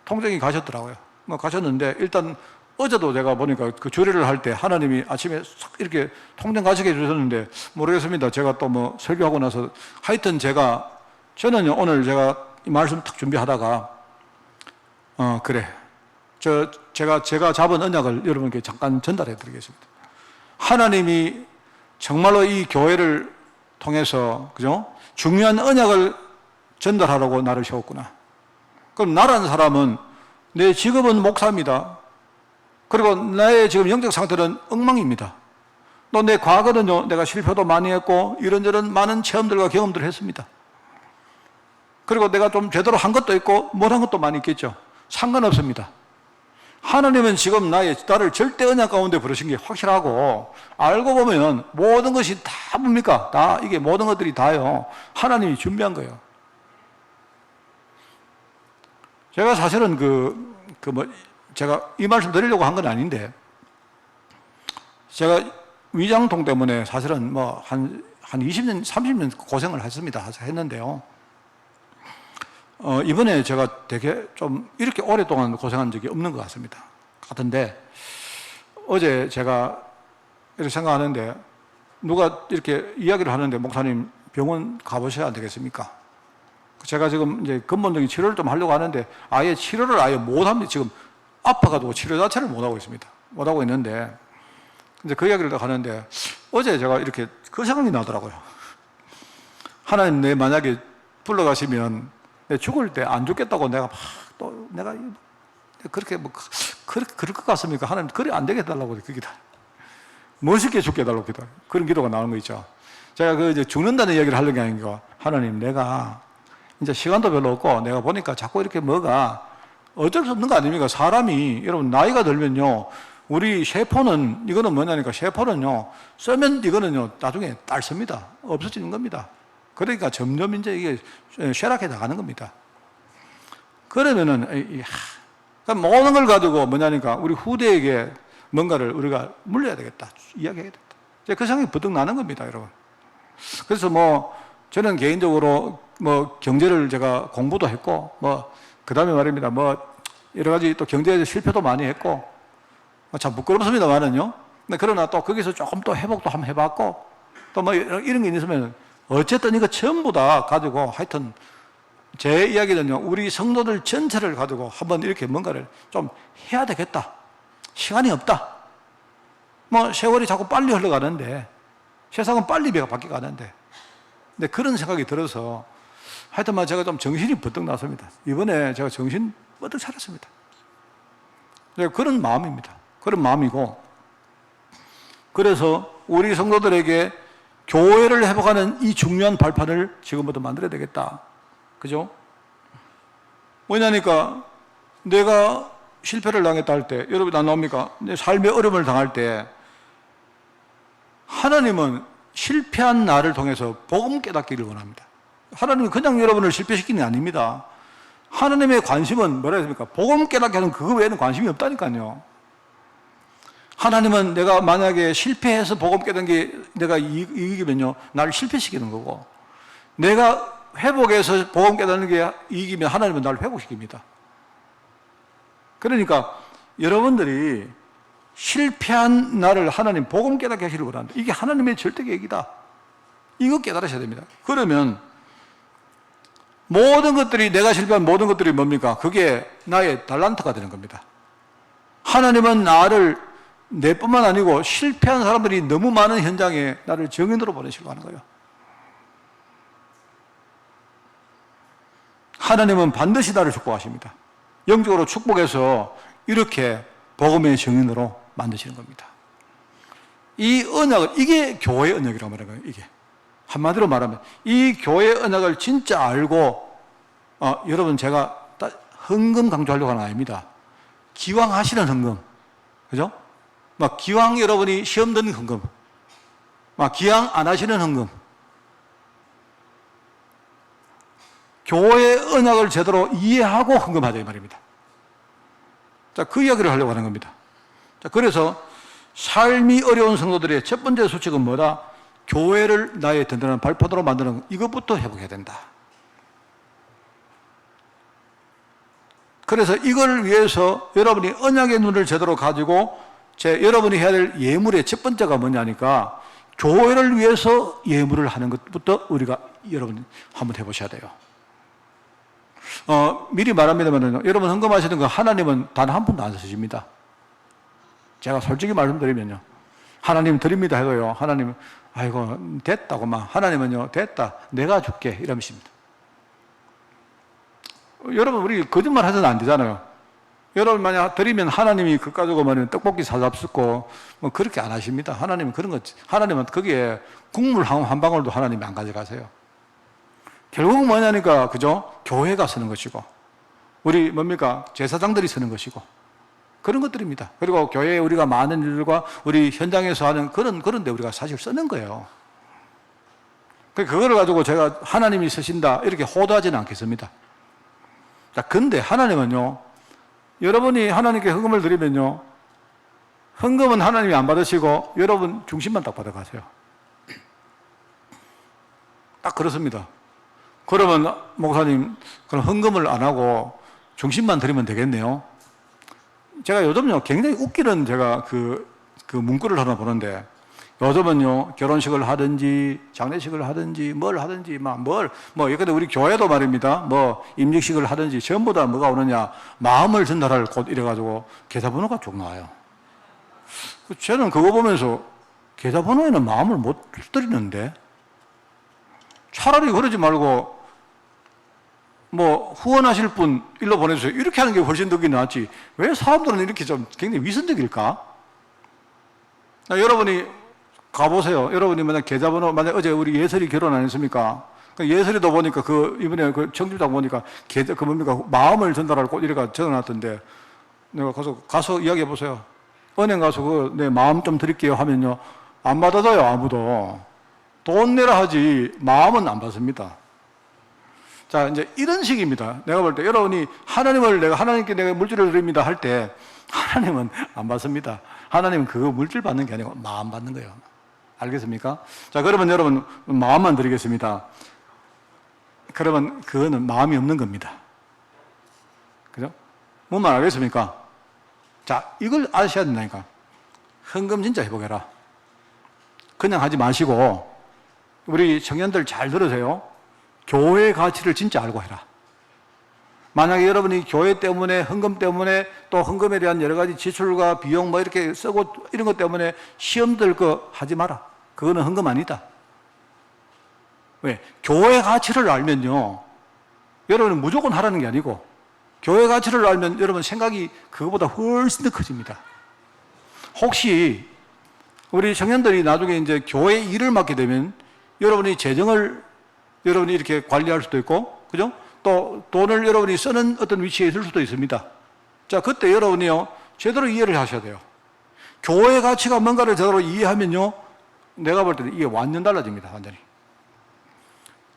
통증이 가셨더라고요. 가셨는데 일단 어제도 제가 보니까 그 주례를 할 때 하나님이 아침에 싹 이렇게 통증 가시게 해주셨는데 모르겠습니다. 제가 또 설교하고 나서 하여튼 저는요 오늘 제가 이 말씀 딱 준비하다가 그래. 제가 잡은 언약을 여러분께 잠깐 전달해 드리겠습니다. 하나님이 정말로 이 교회를 통해서, 그죠? 중요한 언약을 전달하라고 나를 세웠구나. 그럼 나라는 사람은 내 직업은 목사입니다. 그리고 나의 지금 영적 상태는 엉망입니다. 또 내 과거는요, 내가 실패도 많이 했고, 이런저런 많은 체험들과 경험들을 했습니다. 그리고 내가 좀 제대로 한 것도 있고, 못한 것도 많이 있겠죠. 상관없습니다. 하나님은 지금 나를 절대 언약 가운데 부르신 게 확실하고, 알고 보면 모든 것이 다 뭡니까? 다, 이게 모든 것들이 다요. 하나님이 준비한 거예요. 제가 사실은 제가 이 말씀 드리려고 한 건 아닌데, 제가 위장통 때문에 사실은 한 20년, 30년 고생을 했는데요. 이번에 제가 되게 좀 이렇게 오랫동안 고생한 적이 없는 것 같은데, 어제 제가 이렇게 생각하는데, 누가 이렇게 이야기를 하는데, 목사님 병원 가보셔야 안 되겠습니까? 제가 지금 이제 근본적인 치료를 좀 하려고 하는데, 아예 치료를 아예 못합니다. 지금 아파가지고 치료 자체를 못하고 있습니다. 못하고 있는데, 이제 그 이야기를 딱 하는데, 어제 제가 이렇게 그 생각이 나더라고요. 하나님, 내 만약에 불러가시면, 내 죽을 때 안 죽겠다고 내가 내가 그렇게 그럴 것 같습니까? 하나님, 그래 안 되게 해달라고 그게 다. 멋있게 죽게 해달라고 그런 기도가 나오는 거 있죠. 제가 이제 죽는다는 이야기를 하려는 게 아니고, 하나님, 내가 이제 시간도 별로 없고, 내가 보니까 자꾸 이렇게 어쩔 수 없는 거 아닙니까? 사람이, 여러분, 나이가 들면요, 우리 세포는, 이거는 뭐냐니까, 세포는요, 쓰면 이거는요, 나중에 딸습니다. 없어지는 겁니다. 그러니까 점점 이제 이게 쇠락해 나가는 겁니다. 그러면은, 모든 걸 가지고 뭐냐니까, 우리 후대에게 뭔가를 우리가 물려야 되겠다. 이야기해야 되겠다. 그 생각이 버뜩 나는 겁니다, 여러분. 그래서 저는 개인적으로 경제를 제가 공부도 했고, 그 다음에 말입니다. 여러 가지 또 경제에서 실패도 많이 했고, 참 부끄럽습니다만은요. 그러나 또 거기서 조금 또 회복도 한번 해봤고, 또 이런 게 있으면, 어쨌든 이거 전부 다 가지고 하여튼 제 이야기는요, 우리 성도들 전체를 가지고 한번 이렇게 뭔가를 좀 해야 되겠다. 시간이 없다. 세월이 자꾸 빨리 흘러가는데, 세상은 빨리 바뀌어가는데, 근데 그런 생각이 들어서 하여튼 제가 좀 정신이 버뜩 났습니다. 이번에 제가 정신 버뜩 차렸습니다. 그런 마음입니다. 그런 마음이고, 그래서 우리 성도들에게 교회를 회복하는 이 중요한 발판을 지금부터 만들어야 되겠다. 그죠? 왜냐니까 내가 실패를 당했다 할 때, 여러분 안 나옵니까? 내 삶의 어려움을 당할 때 하나님은 실패한 나를 통해서 복음 깨닫기를 원합니다. 하나님은 그냥 여러분을 실패시키는 게 아닙니다. 하나님의 관심은 뭐라 했습니까? 복음 깨닫게 하는 그거 외에는 관심이 없다니까요. 하나님은 내가 만약에 실패해서 복음 깨닫는 게 내가 이익이면요, 나를 실패시키는 거고, 내가 회복해서 복음 깨닫는 게 이익이면 하나님은 나를 회복시킵니다. 그러니까 여러분들이 실패한 나를 하나님 복음 깨닫게 하시길 원한다. 이게 하나님의 절대 계획이다. 이거 깨달으셔야 됩니다. 그러면 모든 것들이, 내가 실패한 모든 것들이 뭡니까? 그게 나의 달란트가 되는 겁니다. 하나님은 나를, 내뿐만 아니고 실패한 사람들이 너무 많은 현장에 나를 증인으로 보내시려고 하는 거예요. 하나님은 반드시 나를 축복하십니다. 영적으로 축복해서 이렇게 복음의 증인으로 만드시는 겁니다. 이 언약을, 이게 교회 언약이라고 말하는 거예요. 이게 한마디로 말하면 이 교회 언약을 진짜 알고 여러분 제가 헌금 강조하려고 하는 거 아닙니다. 기왕 하시는 헌금, 그죠? 막 기왕 여러분이 시험 드는 헌금, 막 기왕 안 하시는 헌금, 교회 언약을 제대로 이해하고 헌금하자 이 말입니다. 자, 그 이야기를 하려고 하는 겁니다. 자, 그래서 삶이 어려운 성도들의 첫 번째 수칙은 뭐다? 교회를 나의 든든한 발판으로 만드는 이것부터 회복해야 된다. 그래서 이걸 위해서 여러분이 언약의 눈을 제대로 가지고 여러분이 해야 될 예물의 첫 번째가 뭐냐니까 교회를 위해서 예물을 하는 것부터 우리가 여러분 한번 해보셔야 돼요. 미리 말합니다만 여러분 헌금하시는 거 하나님은 단 한 푼도 안 쓰십니다. 제가 솔직히 말씀드리면요. 하나님 드립니다 해도요. 하나님은 아이고 됐다고 막 하나님은요 됐다 내가 줄게 이러십니다. 여러분 우리 거짓말 해서는 안 되잖아요. 여러분 만약 드리면 하나님이 그거 가지고 말이면 떡볶이 사잡수고 뭐 그렇게 안 하십니다. 하나님은 그런 거 하나님은 거기에 국물 한 방울도 하나님이 안 가져가세요. 결국은 뭐냐니까 그죠? 교회가 쓰는 것이고 우리 뭡니까? 제사장들이 쓰는 것이고 그런 것들입니다. 그리고 교회에 우리가 많은 일들과 우리 현장에서 하는 그런데 우리가 사실 쓰는 거예요. 그거를 가지고 제가 하나님이 쓰신다 이렇게 호도하지는 않겠습니다. 자, 근데 하나님은요, 여러분이 하나님께 헌금을 드리면요, 헌금은 하나님이 안 받으시고 여러분 중심만 딱 받아가세요. 딱 그렇습니다. 그러면 목사님, 그럼 헌금을 안 하고 중심만 드리면 되겠네요. 제가 요즘요 굉장히 웃기는 제가 그 문구를 하나 보는데 요즘은요 결혼식을 하든지 장례식을 하든지 뭘 하든지 근데 우리 교회도 말입니다. 뭐 임직식을 하든지 전부 다 뭐가 오느냐 마음을 전달할 곳 이래가지고 계좌번호가 쭉 나와요. 저는 그거 보면서 계좌번호에는 마음을 못 드리는데 차라리 그러지 말고 뭐 후원하실 분 일로 보내주세요 이렇게 하는 게 훨씬 더 낫지 왜 사람들은 이렇게 좀 굉장히 위선적일까? 여러분이 가보세요. 여러분이 만약 계좌번호 만약 어제 우리 예설이 결혼 안 했습니까? 예설이도 보니까 이번에 청주장 보니까 뭡니까 마음을 전달할 곳 이래가 적어놨던데 내가 가서 이야기해 보세요. 은행 가서 내 마음 좀 드릴게요 하면요 안 받아줘요. 아무도 돈 내라 하지 마음은 안 받습니다. 자, 이제 이런 식입니다. 내가 볼 때 여러분이 하나님께 내가 물질을 드립니다 할 때 하나님은 안 받습니다. 하나님은 그거 물질 받는 게 아니고 마음 받는 거예요. 알겠습니까? 자, 그러면 여러분 마음만 드리겠습니다. 그러면 그거는 마음이 없는 겁니다. 그죠? 뭔 말 알겠습니까? 자, 이걸 아셔야 된다니까. 헌금 진짜 해보게라. 그냥 하지 마시고 우리 청년들 잘 들으세요. 교회의 가치를 진짜 알고 해라. 만약에 여러분이 교회 때문에 헌금 때문에 또 헌금에 대한 여러 가지 지출과 비용 뭐 이렇게 쓰고 이런 것 때문에 시험 들 거 하지 마라. 그거는 헌금 아니다. 왜? 교회 가치를 알면요 여러분은 무조건 하라는 게 아니고 교회 가치를 알면 여러분 생각이 그거보다 훨씬 더 커집니다. 혹시 우리 청년들이 나중에 이제 교회 일을 맡게 되면 여러분이 재정을 여러분이 이렇게 관리할 수도 있고, 그죠? 또 돈을 여러분이 쓰는 어떤 위치에 있을 수도 있습니다. 자, 그때 여러분이요 제대로 이해를 하셔야 돼요. 교회 가치가 뭔가를 제대로 이해하면요 내가 볼 때는 이게 완전 달라집니다. 완전히.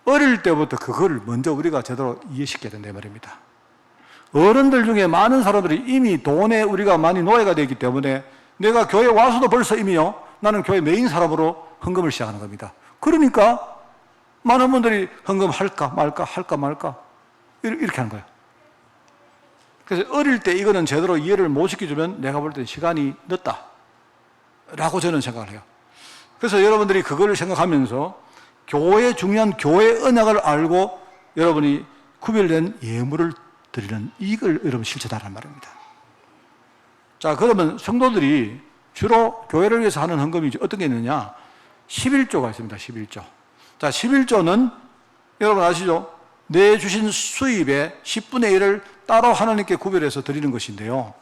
어릴 때부터 그걸 먼저 우리가 제대로 이해시켜야 된다 말입니다. 어른들 중에 많은 사람들이 이미 돈에 우리가 많이 노예가 되기 때문에 내가 교회 와서도 벌써 이미요 나는 교회 메인 사람으로 헌금을 시작하는 겁니다. 그러니까 많은 분들이 헌금 할까 말까 이렇게 하는 거예요. 그래서 어릴 때 이거는 제대로 이해를 못 시켜주면 내가 볼 때 시간이 늦다 라고 저는 생각을 해요. 그래서 여러분들이 그걸 생각하면서 중요한 교회 언약을 알고 여러분이 구별된 예물을 드리는 이걸 여러분 실천하란 말입니다. 자, 그러면 성도들이 주로 교회를 위해서 하는 헌금이 어떤 게 있느냐? 11조가 있습니다. 11조. 자, 11조는 여러분 아시죠? 내주신 수입의 10분의 1을 따로 하나님께 구별해서 드리는 것인데요.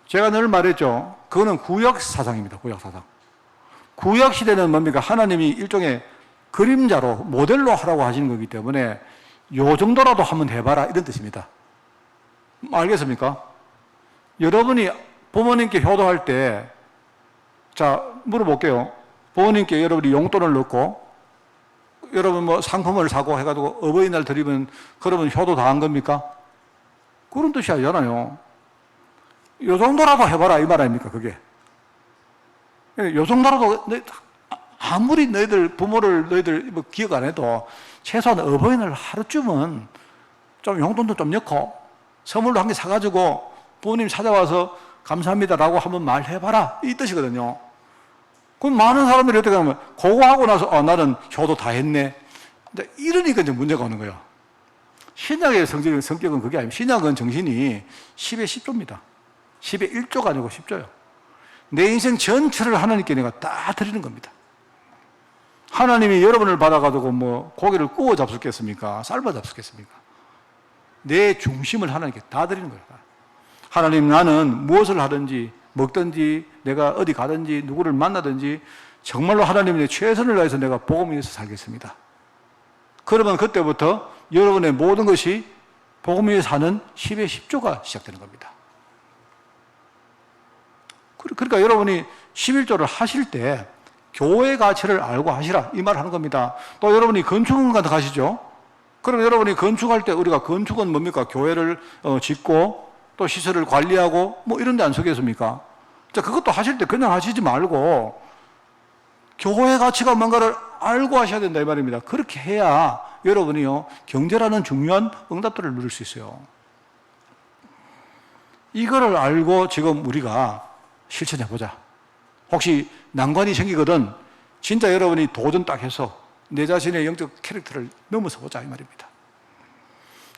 제가 늘 말했죠. 그거는 구역사상입니다. 구역사상. 구역시대는 뭡니까? 하나님이 일종의 그림자로 모델로 하라고 하시는 거기 때문에 요 정도라도 한번 해봐라 이런 뜻입니다. 알겠습니까? 여러분이 부모님께 효도할 때, 자, 물어볼게요. 부모님께 여러분이 용돈을 넣고 여러분 뭐 상품을 사고 해가지고 어버이날 드리면 그러면 효도 다 한 겁니까? 그런 뜻이 아니잖아요. 요 정도라도 해봐라 이 말 아닙니까 그게. 요 정도라도 아무리 너희들 부모를 너희들 뭐 기억 안 해도 최소한 어버이날 하루쯤은 좀 용돈도 좀 넣고 선물로 한 개 사가지고 부모님 찾아와서 감사합니다라고 한번 말해봐라 이 뜻이거든요. 그럼 많은 사람들이 어떻게 하면 그거 하고 나서 나는 효도 다 했네. 근데 이러니까 이제 문제가 오는 거예요. 신약의 성격은 그게 아니에요. 신약은 정신이 10의 10조입니다. 10의 1조가 아니고 10조예요. 내 인생 전체를 하나님께 내가 다 드리는 겁니다. 하나님이 여러분을 받아가지고 뭐 고기를 구워 잡수겠습니까? 삶아 잡수겠습니까? 내 중심을 하나님께 다 드리는 거예요. 하나님, 나는 무엇을 하든지 먹든지 내가 어디 가든지 누구를 만나든지 정말로 하나님의 최선을 다해서 내가 복음 위해서 살겠습니다. 그러면 그때부터 여러분의 모든 것이 복음 위에 사는 10의 10조가 시작되는 겁니다. 그러니까 여러분이 11조를 하실 때 교회 가치를 알고 하시라 이 말 하는 겁니다. 또 여러분이 건축원 같은 거 가시죠? 그럼 여러분이 건축할 때 우리가 건축은 뭡니까? 교회를 짓고 또 시설을 관리하고 뭐 이런 데 안 속겠습니까? 자, 그것도 하실 때 그냥 하시지 말고 교회 가치가 뭔가를 알고 하셔야 된다 이 말입니다. 그렇게 해야 여러분이요 경제라는 중요한 응답들을 누릴 수 있어요. 이거를 알고 지금 우리가 실천해 보자. 혹시 난관이 생기거든 진짜 여러분이 도전 딱 해서 내 자신의 영적 캐릭터를 넘어서 보자 이 말입니다.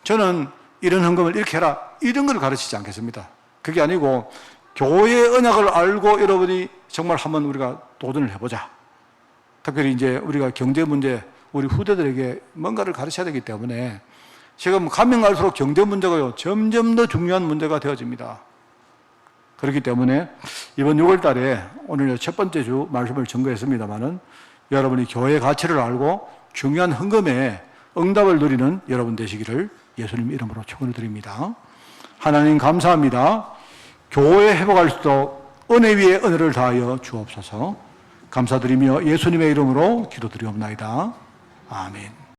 저는 이런 헌금을 이렇게 해라 이런 걸 가르치지 않겠습니다. 그게 아니고 교회의 언약을 알고 여러분이 정말 한번 우리가 도전을 해보자. 특별히 이제 우리가 경제 문제 우리 후대들에게 뭔가를 가르쳐야 되기 때문에 지금 가면 갈수록 경제 문제가요 점점 더 중요한 문제가 되어집니다. 그렇기 때문에 이번 6월 달에 오늘 첫 번째 주 말씀을 전거했습니다마는 여러분이 교회의 가치를 알고 중요한 헌금에 응답을 누리는 여러분 되시기를 예수님 이름으로 축원을 드립니다. 하나님 감사합니다. 교회 회복할 수 있도록 은혜 위에 은혜를 다하여 주옵소서. 감사드리며 예수님의 이름으로 기도드리옵나이다. 아멘.